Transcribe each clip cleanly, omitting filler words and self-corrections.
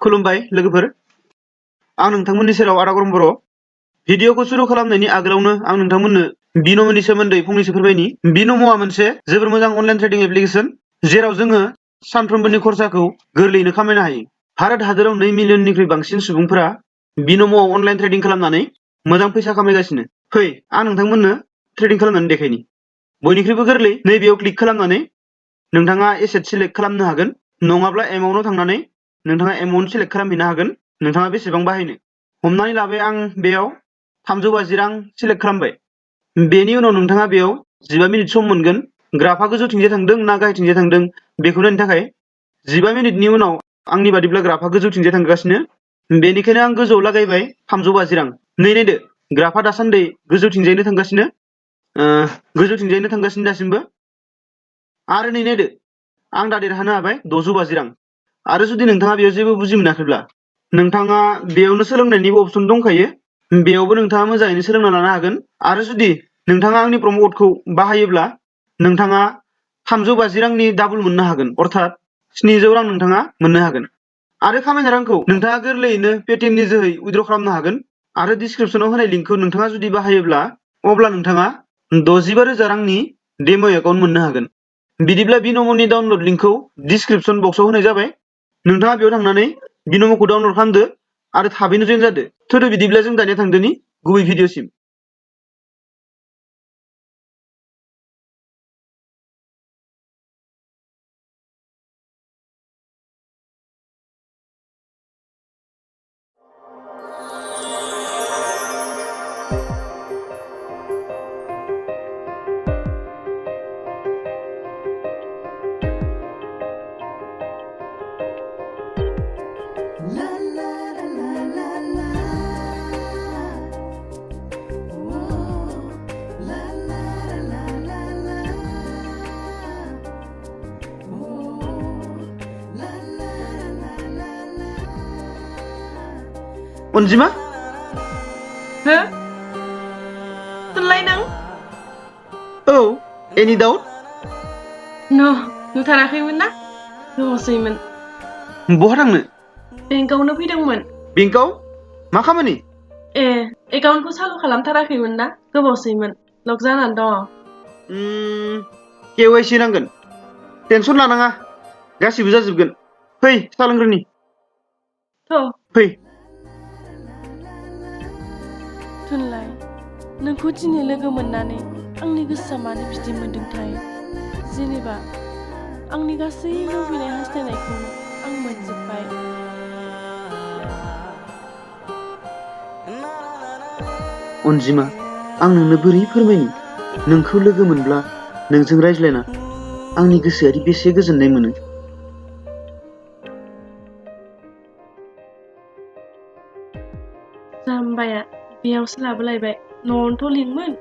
खुलुमबाय लोगोफोर आं नोंथांमोननि सेराव आदा गरम बर' भिडिअखौ सुरु खालामनायनि आगोलावनो आं नोंथांमोननो बिन'मनि सोमोन्दै फंनैसो फोरमायनि बिन'मआ मोनसे जोबोर मोजां अनलाइन ट्रेडिं एप्लिकेसन जेराव जोङो सानफ्रोमबोनि खरसाखौ गोरलैयैनो खामायनो हायो भारत हादराव 2 मिलियननिख्रुइ बांसिन सुबुंफोरा बिन'मआव अनलाइन ट्रेडिं खालामनानै मोजां फैसा खामायगासिनो फै आं नोंथांमोननो ट्रेडिं खालामनानै देखायनि बयनिख्रुइबो गोरलै नैबेयाव क्लिक खालामनानै नोंथाङा एसेट सिलेक्ट खालामनो हागोन नङाब्ला एमाउन्टआव थांनानै नोंथाङा एमाउन्ट सिलेक्ट खालामहैनो हागोन नोंथाङा बेसेबां बाहायनो हमनानै लाबाय आं बेयाव 350 रां सिलेक्ट खालामबाय बेनि उनाव नोंथाङा बेयाव 15 मिनिट सम मोनगोन ग्राफआ गोजौथिंजाय थांदों ना गाहायथिंजाय थांदों बेखौ नायनो थाखाय 15 मिनिटनि उनाव आंनि बादिब्ला ग्राफआ गोजौथिंजाय थांगासिनो बेनिखायनो आं गोजौआव लागायबाय 350 रां नै नायदो ग्राफआ दासान्दि गोजौथिंजायनो थांगासिनो दासिमबो आरो नै नायदो आं दा देरहानो हाबाय 650 रां आरो जुदि नोंथाङा बेयाव जेबो बुजि मोनाखैब्ला नोंथाङा बेयावनो सोलोंनायनि अपसन दंखायो बेयावबो नोंथाङा मोजाङैनो सोलोंना लानो हागोन आरो जुदि नोंथाङा आंनि प्रम' क'डखौ बाहायोब्ला नोंथाङा 350 रांनि डाबल मोननो हागोन अर्थात 700 रां नोंथाङा मोननो हागोन आरो खामायनाय रांखौ नोंथाङा गोरलैयैनो पेटिएमनि जोहै उइद्र' खालामनो हागोन आरो डिसक्रिपसनाव होनाय लिंकखौ नोंथाङा जुदि बाहायोब्ला अब्ला नोंथाङा 65,000 रांनि डेम' एकाउन्ट मोननो हागोन बिदिब्ला बिन'मनि डाउनलड लिंकखौ डिसक्रिपसन बक्सआव होनाय जाबाय नोंथाङा बेयाव थांनानै बिन'मखौ डाउनलड खालामदो आरो थाबैनो जइन जादो थोदो बिदिब्ला जों दानिया थांदोनि गुबै भिडिअसिम अनजिमा हो सोरलाय नों औ एनि डाउट नुथाराखैमोन ना दङसैमोन बहा थांनो बेंकआवनो फैदोंमोन बेंकआव मा खामानि एकाउन्टखौ सालु खालामथाराखैमोन ना गोबावसैमोन लक जानानै दङ केवाइसि नांगोन टेनसन लानाङा गासिबो जाजोबगोन फै साहा लोंग्रोनि फै थुनलाइ नोंखौ दिनै लोगो मोननानै आंनि गोसोआ मानो बिदि मोनदोंथाय जेनेबा आंनि गासै लुबैनाय हास्थायनायखौनो आं मोनजोब्बाय अनजिमा आं नोंनो बोरै फोरमायनो नोंखौ लोगो मोनब्ला नोंजों रायज्लायना आंनि गोसोआरि बेसे गोजोननाय मोनो जाम्बाया बेयावसो लाबोलायबाय न'आवनोथ' लिंमोन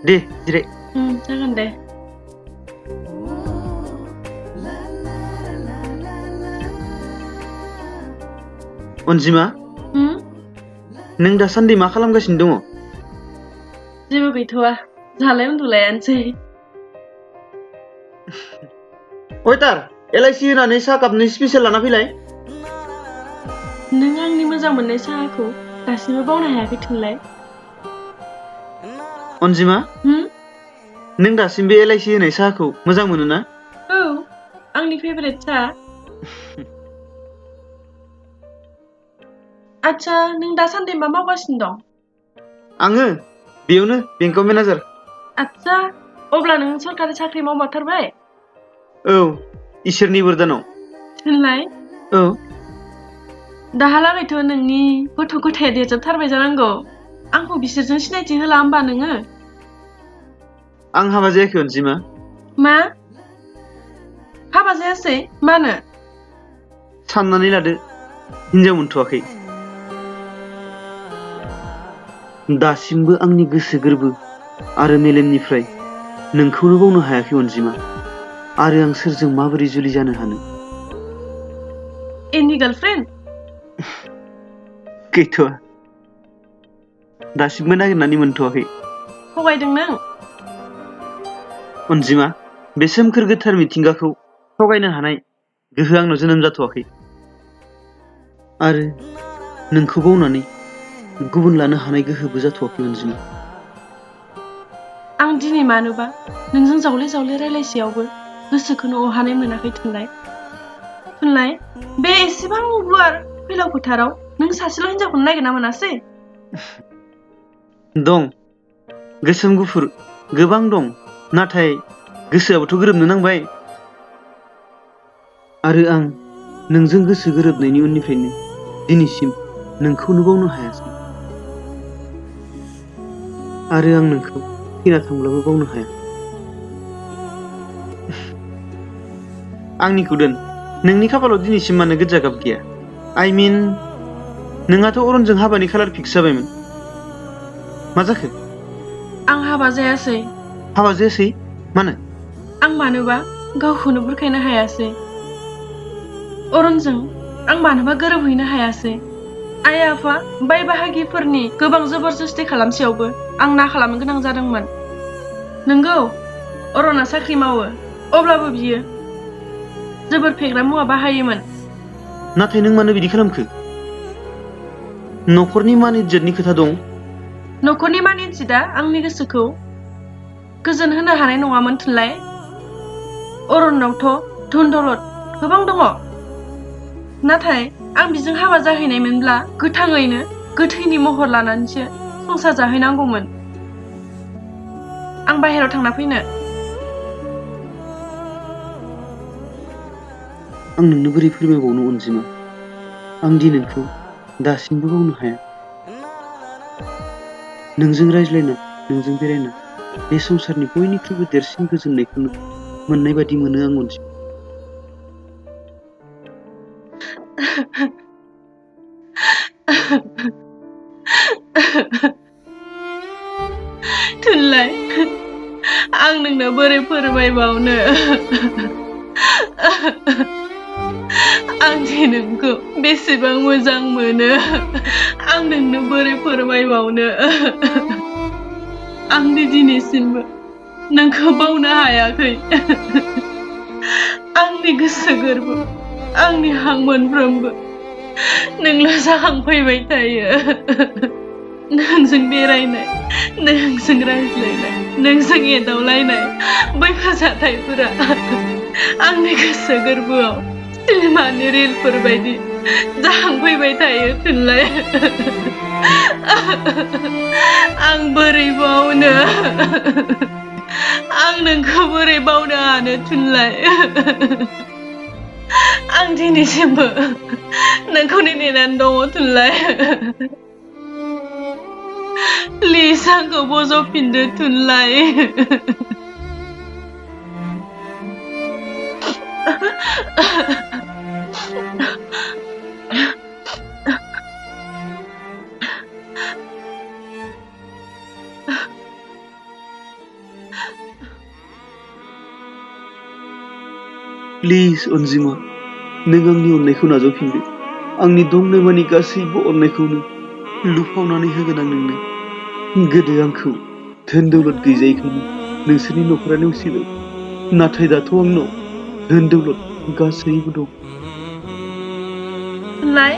दे जिराय जागोन दे अनजिमा नों दासान्दि मा खालामगासिनो दङ जेबो गैथ'वा जालाय उन्दुलायानोसै वेटार LIC होनानै साहा कापनै स्पेसियेल लाना फैलाय नों आंनि मोजां मोननाय साहाखौ दासिमबो बावनो हायाखै थुनलाय अनजिमा नों दासिमबो LIC होनाय साहाखौ मोजां मोनो ना औ आंनि फेभरेट साहा आच्छा नों दासान्दि मा मावगासिनो दं आङो बेयावनो बेंकआव मेनेजार आच्छा अब्ला नों सरकारि साख्रि मावमारथारबाय औ इसोरनि बोरदानाव थुनलाय औ दाहालागैथ' नोंनि गथ' गथाया देरजोबथारबाय जानांगौ आंखौ बिसोरजों सिनायथि होला होमबा नोङो आं हाबा जायाखै अनजिमा मा हाबा जायासै मानो साननानै लादो हिनजाव मोनथ'वाखै दासिमबो आंनि गोसो गोरबो आरो मेलेमनिफ्राय नोंखौनो बावनो हायाखै अनजिमा आरो आं सोरजों माबोरै जुलि जानो हानो एनि गार्लफ्रेन्ड गैथ'आ दासिमबो नागिरनानै मोनथ'वाखै थगायदों नों अनजिमा बे सोमखोर गोथार मिथिंगाखौ थगायनो हानाय गोहो आंनाव जोनोम जाथ'वाखै आरो नोंखौ बावनानै गुबुन लानो हानाय गोहोबो जाथ'वाखै अनजिमा। आं दिनै मानोबा नोंजों जावले जावले रायलायसेयावबो गोसोखौनो अहानाय मोनाखै थुनलाइ। थुनलाइ, बे एसेबां गुवार फैलाव फोथाराव नों सासेल' हिनजावखौनो नागिरना मोनासै? दं, गोसोम गुफुर गोबां दं, नाथाय गोसोआबोथ' गोरोबनो नांबाय। आरो आं नोंजों गोसो गोरोबनायनि उननिफ्रायनो दिनैसिम नोंखौनो बावनो हायासै। आरो आं नोंखौ थैना थांब्लाबो बावनो हाया। आंनिखौ दोन, नोंनि खाफालाव दिनैसिम मानो गोजा गाब गैया? आइ मिन, नोंहाथ' अरनजों हाबानि खालार फिक्स जाबायमोन। मा जाखो? आं हाबा जायासै। हाबा जायासै? मानो? आं मानोबा गावखौनो बुरखायनो हायासै। अरनजों आं मानोबा गोरोबहैनो हायासै। आइ आफा बाय बाहागिफोरनि गोबां जबरजस्ति खालामसेयावबो आं ना खालामनो गोनां जादोंमोन। नंगौ, अरना साख्रि मावो, अब्लाबो बियो जोबोर फेग्रा मुवा बाहायोमोन। नाथाय नों मानो बिदि खालामखो? न'खरनि मान इज्जतनि खोथा दं। न'खरनि मान इज्जतआ आंनि गोसोखौ गोजोन होनो हानाय नङामोन थुनलाइ। अरनावथ' धन दौलत गोबां दङ, नाथाय आं बिजों हाबा जाहैनायमोनब्ला गोथाङैनो गोथैनि महर लानानैसो संसार जाहैनांगौमोन। आं बाहेरायाव थांना फैनो। आं नोंनो बोरै फोरमायबावनो अनजिमा? आं दि नोंखौ दासिमबो बावनो हाया। नोंजों रायज्लायना, नोंजों बेरायना बे संसारनि बयनिख्रुइबो देरसिन गोजोननायखौनो मोननाय बादि मोनो आं अनजिमा। थुनलाइ, आं नोंनो बोरै फोरमायबावनो? आं दि नोंखौ बेसेबां मोजां मोनो, आं नोंनो बोरै फोरमायबावनो? आं दि दिनैसिमबो नोंखौ बावनो हायाखै। आंनि गोसो गोरबो, आंनि हां मोनफ्रोमबो नोंल' जाखांफैबाय थायो। नोंजों बेरायनाय, नोंजों रायज्लायनाय, नोंजों एदावलायनाय बैफोर जाथायफोरा आंनि गोसो गोरबोआव सिनेमानि रिलफोर बायदि जाखांफैबाय थायो थुनलाइ। आं बोरै बावनो? आं नोंखौ बोरै बावनो हानो थुनलाइ? आं दिनैसिमबो नोंखौनो नेनानै दङ थुनलाइ। प्लिज आंखौ बजबफिनदो थुनलाइ। प्लिज अनजिमा, नों आंनि अननायखौ नाजावफिनदो। आंनि दंनायमानि गासैबो अननायखौनो लुफावनानै होगोन आं नोंनो। गोदो आंखौ धोन दौलत गैजायैखायनो नोंसोरनि न'खरा नेवसिबाय, नाथाय दाथ' आंनाव धोन दौलत गासैबो दं। थुनलाइ,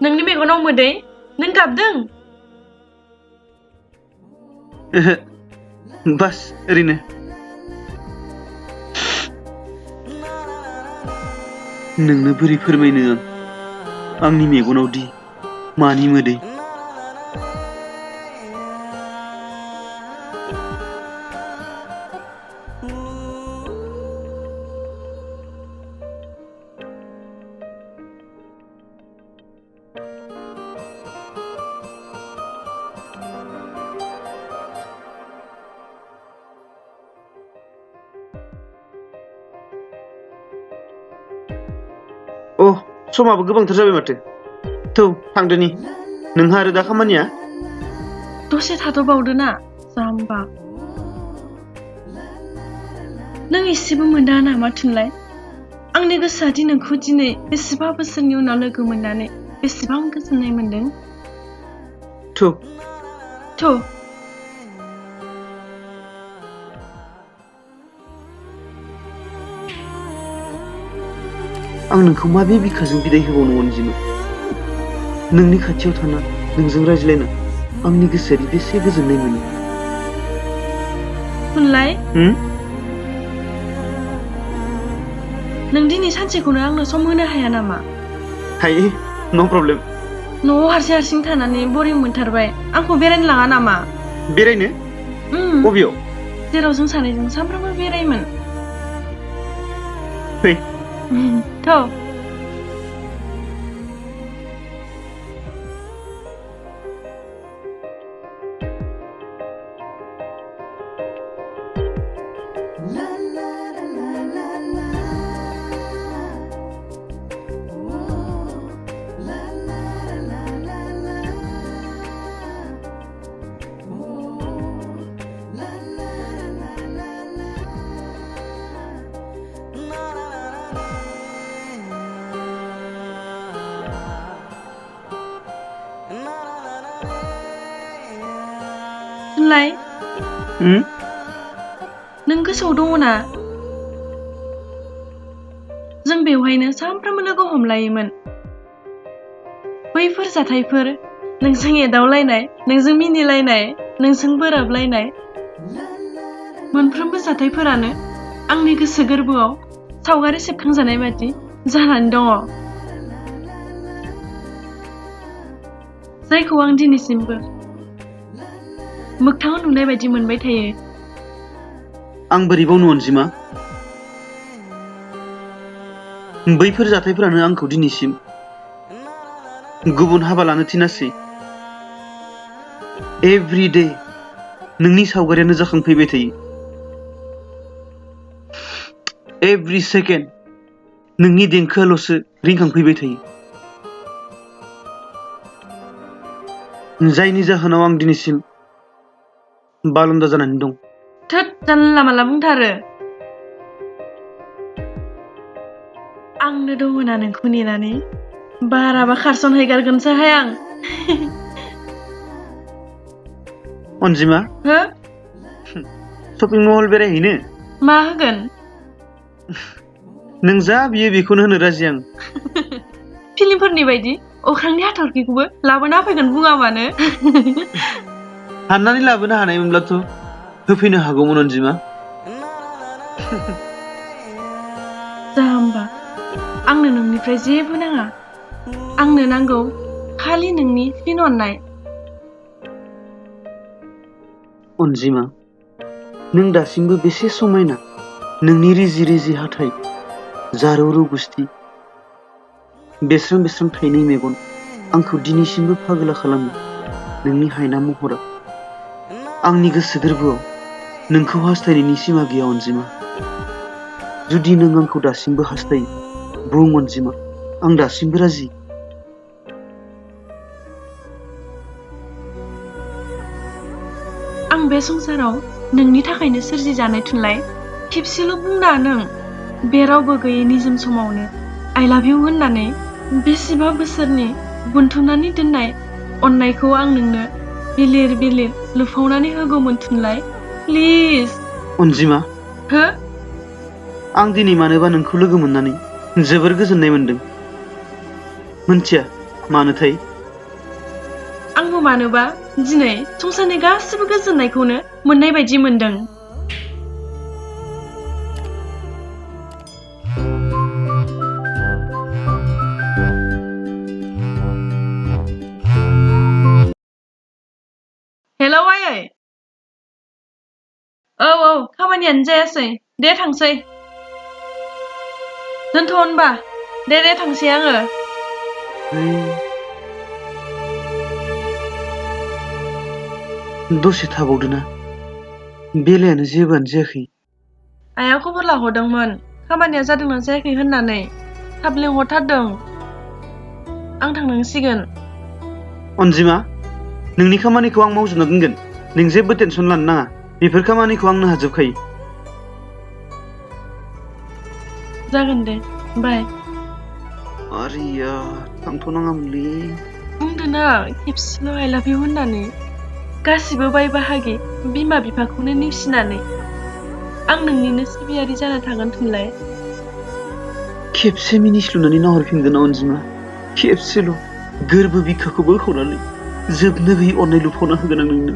नोंनि मेगनाव मोदै? नों गाबदों? ओहो, बास ओरैनो। नोंनो बोरै फोरमायनो आं आंनि मेगनाव दि मानि मोदै? समाबो गोबांथार जाबाय माथो। थौ थांदोनि, नोंहा आरो दा खामानिया? दसे थाथ'बावदो ना जाम्बा। नों एसेबो मोना नामा थुनलाइ? आंनि गोसोआ दि नोंखौ दिनै बेसेबा बोसोरनि उनाव लोगो मोननानै बेसेबां गोजोननाय मोनदों। थौ। आं नोंखौ माबे बिखाजों बिदाय होबावनो अनजिमा? नोंनि खाथियाव थाना नोंजों रायज्लायना आंनि गोसोआरि बेसे गोजोननाय मोनो। थुनलाइ हुँ? नों दिनै सानसेखौनो आंनो सम होनो हाया नामा? हायो, न' प्रब्लेम। न'आव हारसिं हारसिं थानानै बरिं मोनथारबाय। आंखौ बेरायनो लाङा नामा? बेरायनो? बबेयाव? जेराव जों सानैजों सानफ्रोमबो बेरायोमोन। फै। थ' थुनलाइ नों गोसोआव दङ ना? जों बेवहायनो सानफ्रोमबो लोगो हमलायोमोन। बैफोर जाथायफोर, नोंजों एदावलायनाय, नोंजों मिनिलायनाय, नोंजों बोराबलायनाय, मोनफ्रोमबो जाथायफोरानो आंनि गोसो गोरबोआव सावगारि सेबखांजानाय बादि जानानै दङ, जायखौ आं दिनैसिमबो मोगथाङाव नुनाय बायदि मोनबाय थायो। आं बोरै बावनो अनजिमा? बैफोर जाथायफोरानो आंखौ दिनैसिम गुबुन हाबा लानो थिनासै। एभ्रि डे नोंनि सावगारियानो जाखांफैबाय थायो। एभ्रि सेकेन्ड नोंनि देंखोआल'सो रिंखांफैबाय थायो। जायनि जाहोनाव आं दिनैसिम बालन्दा जानानै दं। थोद, जानला मानला बुंथारो। आंनो दङना नोंखौ नेनानै, बाराबा खारसनहैगारगोनसोहाय आं। अनजिमा, हो? शपिं मल बेरायहैनो? मा होगोन? नों जा बियो बेखौनो होनो राजि आं। फिल्मफोरनि बायदि अख्रांनि हाथरखिखौबो लाबोना होफैगोन बुङाबानो। हाननानै लाबोनो हानायमोनब्लाथ' होफैनो हागौमोन अनजिमा। जाम्बा, आंनो नोंनिफ्राय जेबो नाङा। आंनो नांगौ खालि नोंनि फिन अननाय। अनजिमा, नों दासिमबो बेसे समायना। नोंनि रिजि रिजि हाथाइ, जारौरौ गुस्थि, बेस्रां बेस्रां थाइनै मेगन आंखौ दिनैसिमबो फागोला खालामो। नोंनि हायना महरा आंनि गोसो गोरबोआव नोंखौ हास्थायनायनि सिमा गैया अनजिमा। जुदि नों आंखौ दासिमबो हास्थायो, बुं अनजिमा, आं दासिमबो राजि। आं बे संसाराव नोंनि थाखायनो सोरजिजानाय थुनलाइ। खेबसेल' बुंना नों बे रावबो गैयै निजोम समावनो आइ लाभ इउ होननानै बेसेबा बोसोरनि बोनथुमनानै दोननाय अननायखौ आं नोंनो बिलिर बिलिर लुफावनानै होगौमोन थुनलाइ। प्लिज। अनजिमा, हो? आं दिनै मानोबा नोंखौ लोगो मोननानै जोबोर गोजोननाय मोनदों। मोनथिया मानोथाय। आंबो मानोबा दिनै संसारनि गासिबो गोजोननायखौनो मोननाय बायदि मोनदों। हेलौ आयै। औ खामानियानो जायासै, दे थांसै। दोनथ' होनबा, दे थांसै आङो। दसे थाबावदोना, बेलायानो जेबोआनो जायाखै। आइया खबर लाहरदोंमोन, खामानिया जादोंना जायाखै होननानै। थाब लिंहरथारदों। आं थांनांसिगोन। अनजिमा, नोंनि खामानिखौ आं मावजोबना दोनगोन। नों जेबो टेनसन लानो नाङा। बेफोर खामानिखौ आंनो हाजोबखायो। जागोन दे, बाय। आरिया, थांथ'नाङामोनलै। बुंदोना खेबसेल' आइ लाभ इउ होननानै। गासिबो बाय बाहागि, बिमा बिफाखौनो नेवसिनानै आं नोंनिनो सिबियारि जाना थागोन थुनलाइ। खेबसे मिनिस्लुनानै नाहरफिनगोन अनजिमा खेबसेल' गोरबो बिखाखौ बोखावनानै जोबनो गैयै अननाय लुफावना होगोन आं नोंनो।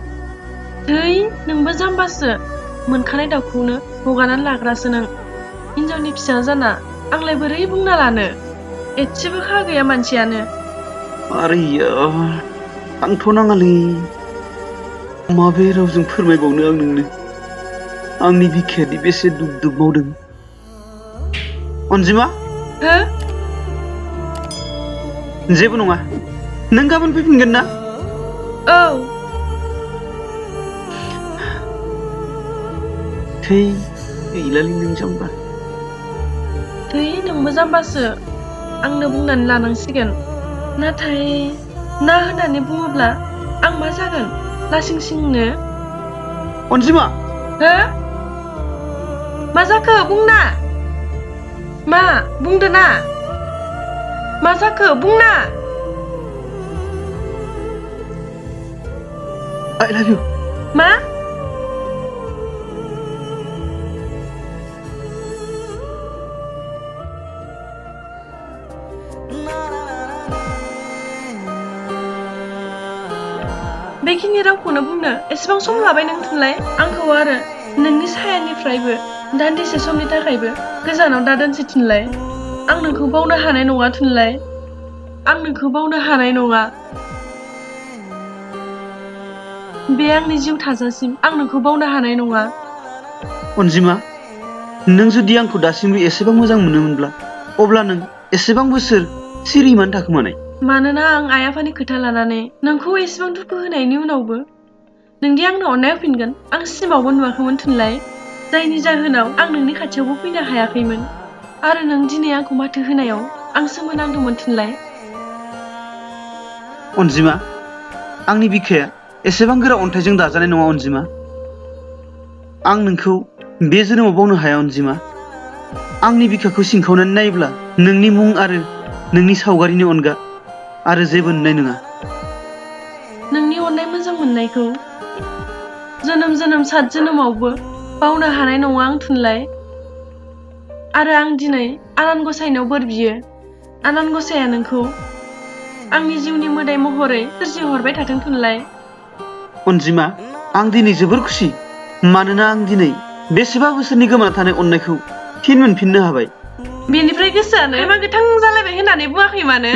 थै नोंबो जाम्बासो मोनखानाय दाउखौनो हगारनानै लाग्रासो नों हिनजावनि फिसा जाना आंलाय बोरै बुंना लानो एसेबो खा गैया मानसियानो। आरे यार आंथ' नाङालै माबे रावजों फोरमायबावनो आं नोंनो आंनि बिखायादि बेसे दुब दुब मावदों। अनजिमा हो जेबो नङा नों गाबोन फैफिनगोन ना? औ थै गैलालै नों जाम्बा। थै नोंबो जाम्बासो आंनो बुंनानै लानांसिगोन। नाथाय ना होननानै बुङोब्ला आं मा जागोन लासिं सिंनो? अनजिमा हो मा जाखो बुंना मा बुंदो ना मा जाखो बुंना। आइ लाभ इउ। मा बेखिनि रावखौनो बुंनो एसेबां सम लाबाय नों थुनलाय आंखौ आरो नोंनि सायानिफ्रायबो दान्दिसे समनि थाखायबो गोजानाव दा दोनसै थुनलाय। आं नोंखौ बावनो हानाय नङा थुनलाय आं नोंखौ बावनो हानाय नङा। बे आंनि जिउ थाजासिम आं नोंखौ बावनो हानाय नङा। अनजिमा नों जुदि आंखौ दासिमबो एसेबां मोजां मोनोमोनब्ला अब्ला नों एसेबां बोसोर सिरि मानो थाखोमानाय? मानोना आं आइ आफानि खोथा लानानै नोंखौ एसेबां दुखु होनायनि उनावबो नोंदि आंनो अननाय होफिनगोन आं सिमावबो नुवाखैमोन थुनलाय। जायनि जाहोनाव आं नोंनि खाथियावबो फैनो हायाखैमोन आरो नों दिनै आंखौ माथो होनायाव आं सोमोनांदोंमोन थुनलाय। अनजिमा आंनि बिखाया एसेबां गोरा अन्थाइजों दाजानाय नङा अनजिमा। आं नोंखौ बे जोनोमाव बावनो हाया अनजिमा। आंनि बिखाखौ सिंखावनानै नायोब्ला नोंनि मुं आरो नोंनि सावगारिनि अनगा आरो जेबो नुनाय नङा। नोंनि अननाय मोजां मोननायखौ जोनोम जोनोम सात जोनोमावबो बावनो हानाय नङा आं थुनलाय। आरो आं दिनै आनान गसाइनाव बोर बियो आनान गसाइया नोंखौ आंनि जिउनि मोदाय महरै सोरजिहरबाय थाथों थुनलाय। अनजिमा आं दिनै जोबोर खुसि मानोना आं दिनै बेसेबा बोसोरनि गोमाना थानाय अननायखौ फिन मोनफिननो हाबाय। बेनिफ्राय गोसोआनो खायमा गोथां जालायबाय होननानै बुङाखै मानो?